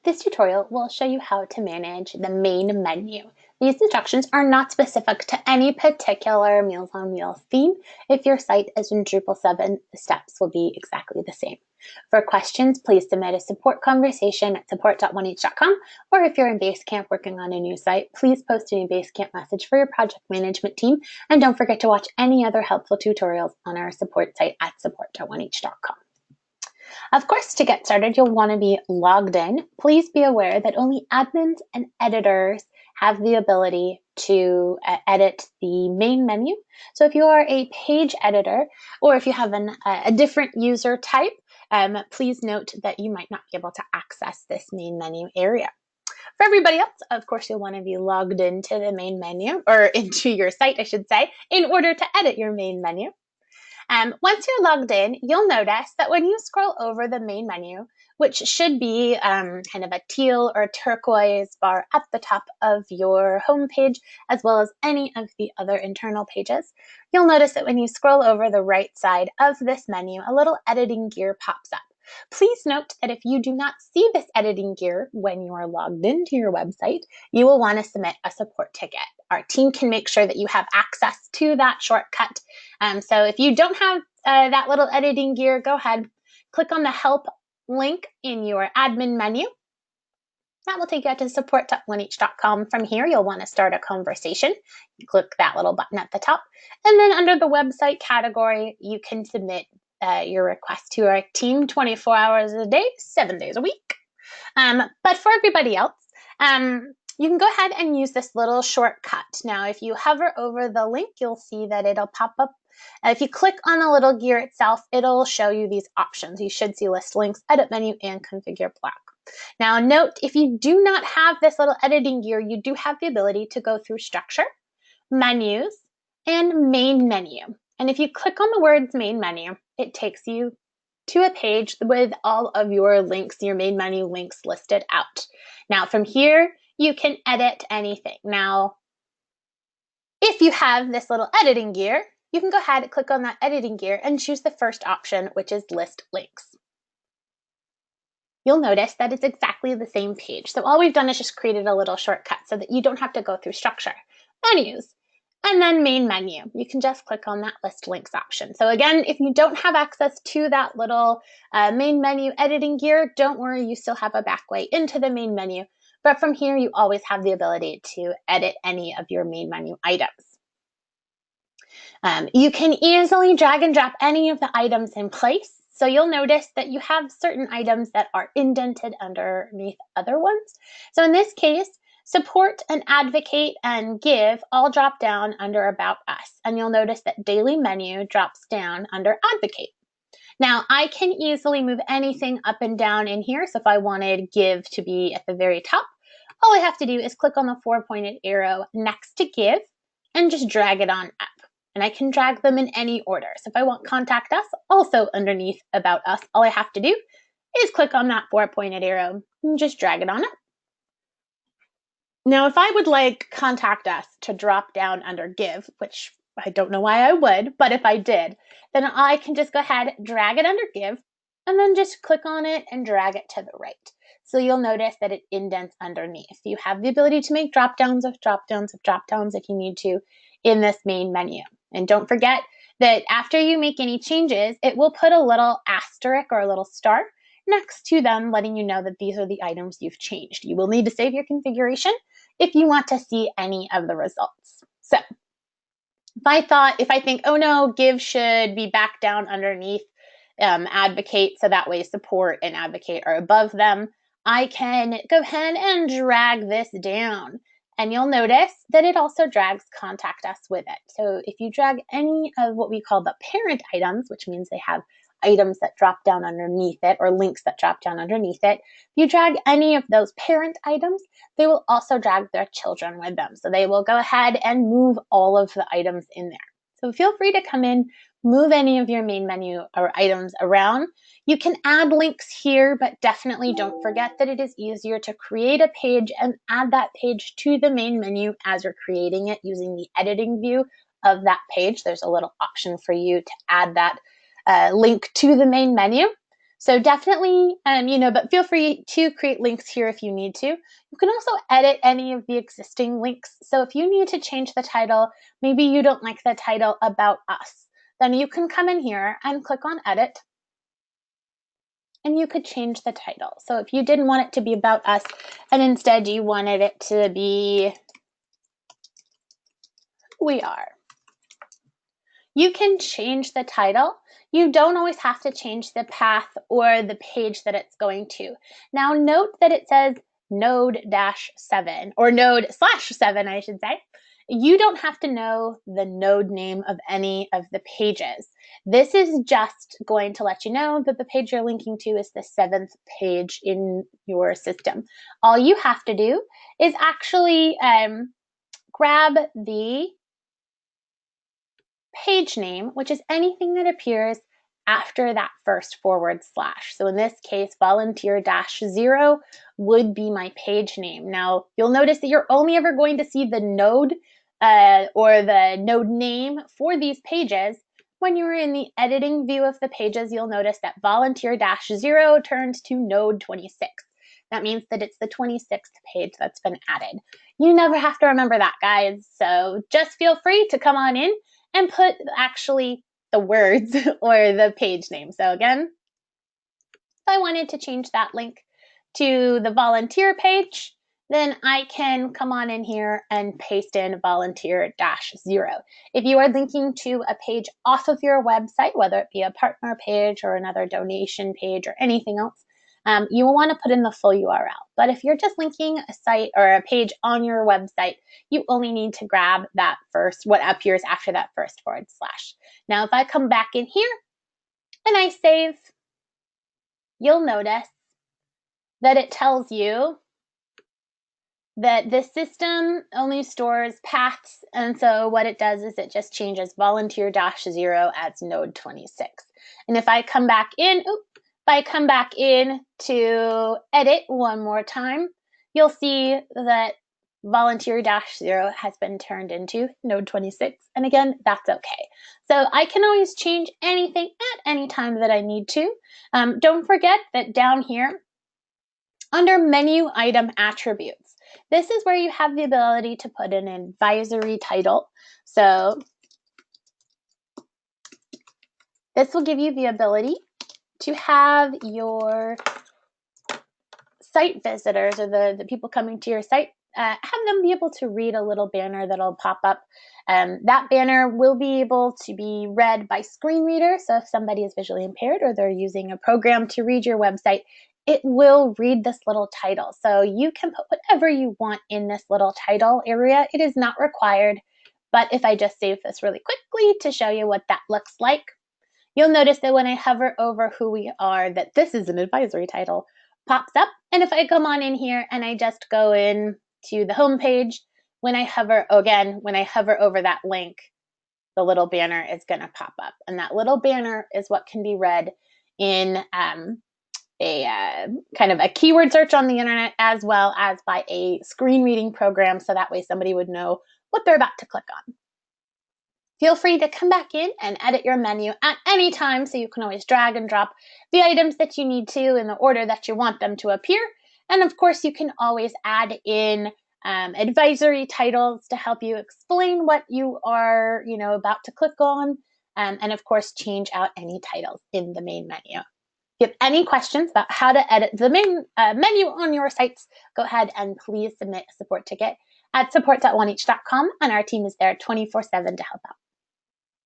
This tutorial will show you how to manage the main menu. These instructions are not specific to any particular Meals on Wheels theme. If your site is in Drupal 7, the steps will be exactly the same. For questions, please submit a support conversation at support.oneh.com, or if you're in Basecamp working on a new site, please post a new Basecamp message for your project management team, and don't forget to watch any other helpful tutorials on our support site at support.oneh.com. Of course, to get started, you'll want to be logged in. Please be aware that only admins and editors have the ability to edit the main menu. So if you are a page editor, or if you have a different user type, please note that you might not be able to access this main menu area. For everybody else, of course, you'll want to be logged into the main menu, or into your site, I should say, in order to edit your main menu. Once you're logged in, you'll notice that when you scroll over the main menu, which should be kind of a teal or turquoise bar at the top of your home page, as well as any of the other internal pages, you'll notice that when you scroll over the right side of this menu, a little editing gear pops up. Please note that if you do not see this editing gear when you are logged into your website, you will want to submit a support ticket. Our team can make sure that you have access to that shortcut. So if you don't have that little editing gear, go ahead, click on the help link in your admin menu. That will take you to support.oneh.com. From here, you'll want to start a conversation. You click that little button at the top. And then under the website category, you can submit your request to our team 24 hours a day, 7 days a week. But for everybody else, you can go ahead and use this little shortcut. Now, if you hover over the link, you'll see that it'll pop up. If you click on the little gear itself, it'll show you these options. You should see list links, edit menu, and configure block. Now, note, if you do not have this little editing gear, you do have the ability to go through structure, menus, and main menu. And if you click on the words main menu, it takes you to a page with all of your links, your main menu links listed out. Now, from here, you can edit anything. Now, if you have this little editing gear, you can go ahead and click on that editing gear and choose the first option, which is list links. You'll notice that it's exactly the same page. So all we've done is just created a little shortcut so that you don't have to go through structure, menus, and then main menu. You can just click on that list links option. So again, if you don't have access to that little main menu editing gear, don't worry, you still have a back way into the main menu. But from here, you always have the ability to edit any of your main menu items. You can easily drag and drop any of the items in place. So you'll notice that you have certain items that are indented underneath other ones. So in this case, support and advocate and give all drop down under About Us. And you'll notice that daily menu drops down under advocate. Now, I can easily move anything up and down in here. So if I wanted give to be at the very top, all I have to do is click on the 4-pointed arrow next to give and just drag it on up. And I can drag them in any order. So if I want contact us, also underneath About Us, all I have to do is click on that 4-pointed arrow and just drag it on up. Now, if I would like contact us to drop down under give, which I don't know why I would, but if I did, then I can just go ahead, drag it under give, and then just click on it and drag it to the right. So you'll notice that it indents underneath. You have the ability to make drop-downs of drop-downs of drop-downs if you need to in this main menu. And don't forget that after you make any changes, it will put a little asterisk or a little star next to them, letting you know that these are the items you've changed. You will need to save your configuration if you want to see any of the results. So if I think, oh no, give should be back down underneath advocate, so that way support and advocate are above them, I can go ahead and drag this down. And you'll notice that it also drags contact us with it. So if you drag any of what we call the parent items, which means they have items that drop down underneath it or links that drop down underneath it, if you drag any of those parent items, they will also drag their children with them. So they will go ahead and move all of the items in there. So feel free to come in, move any of your main menu or items around. You can add links here, but definitely don't forget that it is easier to create a page and add that page to the main menu as you're creating it using the editing view of that page. There's a little option for you to add that link to the main menu. So definitely, but feel free to create links here if you need to. You can also edit any of the existing links. So if you need to change the title, maybe you don't like the title About Us, then you can come in here and click on Edit, and you could change the title. So if you didn't want it to be About Us, and instead you wanted it to be We Are, you can change the title. You don't always have to change the path or the page that it's going to. Now note that it says node-7 or node/7, I should say. You don't have to know the node name of any of the pages. This is just going to let you know that the page you're linking to is the 7th page in your system. All you have to do is actually grab the page name, which is anything that appears after that first /. So in this case, volunteer-0 would be my page name. Now, you'll notice that you're only ever going to see the node or the node name for these pages. When you're in the editing view of the pages, you'll notice that volunteer-0 turns to node 26. That means that it's the 26th page that's been added. You never have to remember that, guys. So just feel free to come on in and put actually the words or the page name. So again, if I wanted to change that link to the volunteer page, then I can come on in here and paste in volunteer-0. If you are linking to a page off of your website, whether it be a partner page or another donation page or anything else, you will want to put in the full URL. But if you're just linking a site or a page on your website, you only need to grab that first, what appears after that first /. Now, if I come back in here and I save, you'll notice that it tells you that the system only stores paths. And so what it does is it just changes volunteer-0 as node 26. And if I come back in, to edit one more time, you'll see that volunteer-0 has been turned into node 26. And again, that's okay. So I can always change anything at any time that I need to. Don't forget that down here, under menu item attributes, this is where you have the ability to put in an advisory title. So this will give you the ability to have your site visitors or the people coming to your site, have them be able to read a little banner that'll pop up. That banner will be able to be read by screen readers. So if somebody is visually impaired or they're using a program to read your website, it will read this little title. So you can put whatever you want in this little title area. It is not required, but if I just save this really quickly to show you what that looks like, you'll notice that when I hover over who we are, that this is an advisory title pops up. And if I come on in here and I just go in to the home page, when I hover over that link, the little banner is going to pop up. And that little banner is what can be read in a kind of a keyword search on the internet, as well as by a screen reading program. So that way somebody would know what they're about to click on. Feel free to come back in and edit your menu at any time, so you can always drag and drop the items that you need to in the order that you want them to appear. And of course, you can always add in advisory titles to help you explain what you are, about to click on, and of course, change out any titles in the main menu. If you have any questions about how to edit the main menu on your sites, go ahead and please submit a support ticket at support.oneeach.com, and our team is there 24/7 to help out.